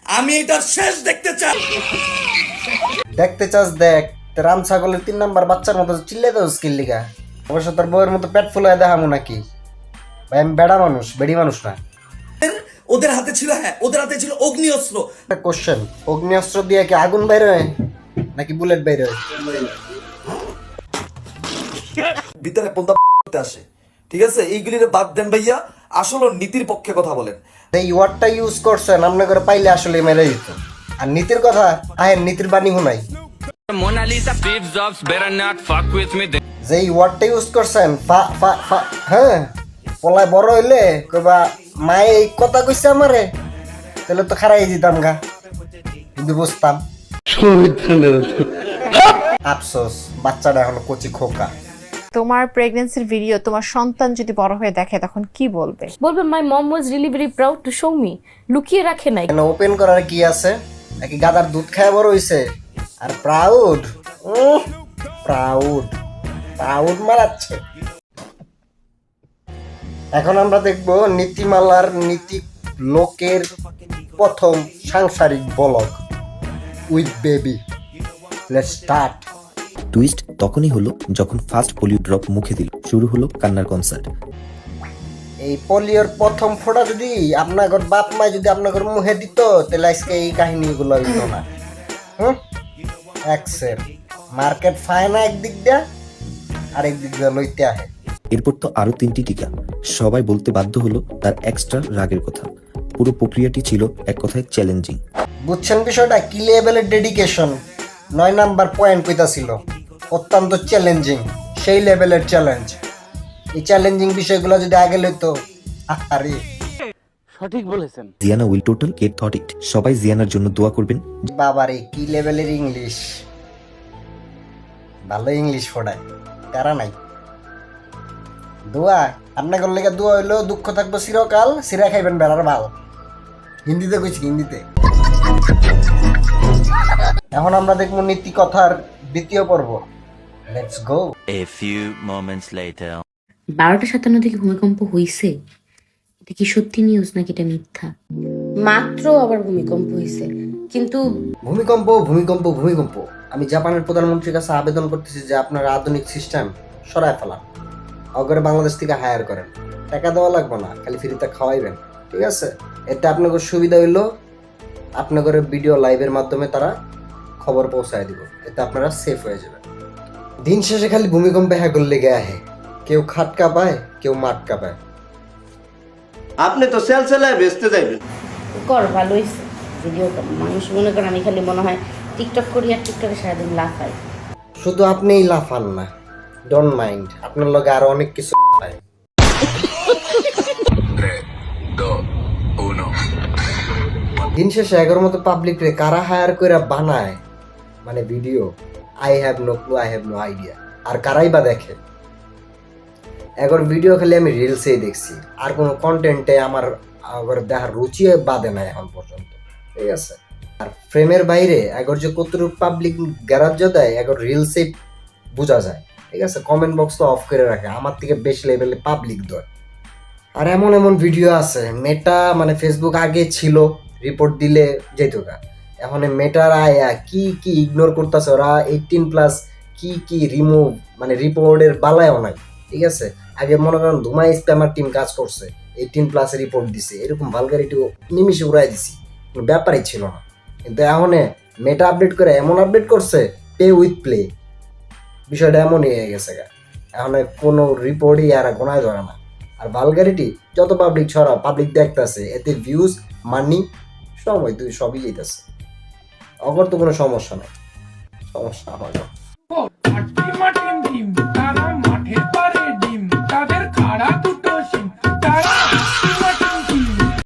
আমি এটার শেষ দেখতে চাই। দেখতে চাস দেখ, রাম ছাগলের 3 নাম্বার বাচ্চার মতো চিল্লাই দাও স্কিল লিগা। অবশ্য তোর বউয়ের মতো পেট ফুলায় দেখামু নাকি? ভাই আমি বেড়া মানুষ, বেড়ি মানুষ না। ওদের হাতে ছিল, হ্যাঁ ওদের হাতে ছিল অগ্নি অস্ত্র। একটা কোশ্চেন, অগ্নি অস্ত্র দিয়ে কি আগুন বের হয় নাকি বুলেট বের হয়? ভিতরে পন্থা আসে, ঠিক আছে? এইগুলির বাদ দেন ভাইয়া, আসলে নীতির পক্ষে কথা বলেন। এই ওয়ার্ডটা ইউজ করছেন আপনার করে পাইলে আসলে মেরে দিত। আর নীতির কথা আহেন, নীতির বাণী হুনাই। যে ওয়ার্ডটা ইউজ করছেন হ্যাঁ, পলায় বড় হইলে কইবা মায়ে এই কথা কইছে আমারে, তাহলে তো খারাই দিতাম গা, কিন্তু বুঝতাম। আফসোস বাচ্চাটা এখন কচি খোকা। তোমার প্রেগন্যান্সির ভিডিও তোমার সন্তান যদি বড় হয়ে দেখে তখন কি বলবে? বলবে my mom was really very proud to show me. লুকিয়ে রাখে নাই। কেন ওপেন করার কি আছে? নাকি গাদার দুধ খায় বড় হইছে? আর প্রাউড, প্রাউড প্রাউড মারাচ্ছে। এখন আমরা দেখব নীতিমালার নীতি লোকের প্রথম সাংসারিক blog with baby. Let's start. Twist তখনই হলো যখন ফার্স্ট পোলিও ড্রপ মুখে দিল, শুরু হলো কান্নার কনসার্ট। এই পোলিওর প্রথম ফোঁটা যদি আপনার বাপ মা যদি আপনার মুখে দিত, তাহলে আজকে এই কাহিনীগুলো হইত না। এক্সের মার্কেট ফায় না একদিক দিয়ে, আরেক দিক দিয়ে লইতে আহে। এরপর তো আরো 3টি টিকা। সবাই বলতে বাধ্য হলো তার এক্সট্রা রাগের কথা। পুরো প্রক্রিয়াটি ছিল এক কথায় চ্যালেঞ্জিং। বুঝছেন বিষয়টা কি লেভেলের ডেডিকেশন? 9 নাম্বার পয়েন্ট কইতা ছিল, অত্যন্ত চ্যালেঞ্জিং, সেই লেভেলের চ্যালেঞ্জ। এই চ্যালেঞ্জিং বিষয়গুলো যদি আগে লইতো, আরে সঠিক বলেছেন। Jiana will total get thought it. সবাই জিয়ানার জন্য দোয়া করবেন। বাবারে কি লেভেলের ইংলিশ, ভালো ইংলিশ ফোড়ায়, তারা নাই। দোয়া আপনাদের লেগে দোয়া হইলো, দুঃখ থাকবো চিরকাল, সিরা খাইবেন বেড়ার ভাল। হিন্দিতে কইছি, হিন্দিতে। এখন আমরা দেখবো নীতি কথার দ্বিতীয় পর্ব। Let's go. A few moments later. 12:57 থেকে ভূমিকম্প হইছে। এটা কি সত্যি নিউজ নাকি এটা মিথ্যা? মাত্র আবার ভূমিকম্প হইছে, কিন্তু ভূমিকম্প ভূমিকম্প ভূমিকম্প। আমি জাপানের প্রধানমন্ত্রীর কাছে আবেদন করতেছি যে আপনারা আধুনিক সিস্টেম সরায় ফেলান, অগরে বাংলাদেশ থেকে হায়ার করেন। টাকা দেওয়া লাগবে না, খালি ফ্রিতে খাওয়াইবেন, ঠিক আছে? এতে আপনাদের সুবিধা হইলো, আপনাদের ভিডিও লাইভের মাধ্যমে তারা খবর পৌঁছায় দিব, এতে আপনারা সেফ হয়ে যাবেন। দিন শেষে খালি ভূমিকম্পে হ্যাঁ করলে গে আহে, কেউ খাটকা পায়, কেউ মাটকা পায়। আপনি তো সেলসেলায় বেচতে যাইবেন। কর ভালো হইছে ভিডিওটা। মানুষ মনে করেন আমি খালি মনে হয় টিকটক করি আর টিকটকে সারাদিন লাফাই। শুধু আপনিই লাফান না, ডোন্ট মাইন্ড, আপনার লগে আরো অনেক কিছু পায়। দিন শেষে 11 মতো পাবলিক রে কারা হায়ার করে বানায় মানে video, I have no clue, I have no idea. আর কারাই বা দেখে? এগর ভিডিও খালি আমি রিলসেই দেখছি, আর কোনো কন্টেন্টে আমার দেখার রুচি বাদে নাই এখন পর্যন্ত, ঠিক আছে? আর ফ্রেমের বাইরে এগর যে কতটুকু পাবলিক গ্যারাজ্য দেয় এগর রিলসেই বোঝা যায়, ঠিক আছে? কমেন্ট বক্স তো অফ করে রাখে, আমার থেকে বেশি লেভেলে পাবলিক দেয়। আর এমন এমন ভিডিও আছে, মেটা মানে ফেসবুক আগে ছিল রিপোর্ট দিলে যেত গা, এখন মেটার আয়া কি কি ইগনোর করতেছে ওরা, 18+ কি কি রিমুভ মানে রিপোর্টের বালায়ও নাই, ঠিক আছে? আগে মনে করেন ধুমাই স্প্যামার টিম কাজ করছে, 18+ রিপোর্ট দিছে, এরকম ভালগারিটি নিমিশে উড়াই দিছি, কোনো ব্যাপারই ছিল না। কিন্তু এখন মেটা আপডেট করে এমন আপডেট করছে, পে উইথ প্লে, বিষয়টা এমনই হয়ে গেছে গা। এখন কোনো রিপোর্টই আর গোনায় ধরে না। আর ভালগারিটি যত পাবলিক ছড়া, পাবলিক দেখতেছে, এতে ভিউজ মানি সময় তুই সবই যেতেছে, অগর তো কোনো সমস্যা নাই, সমস্যা হয় না।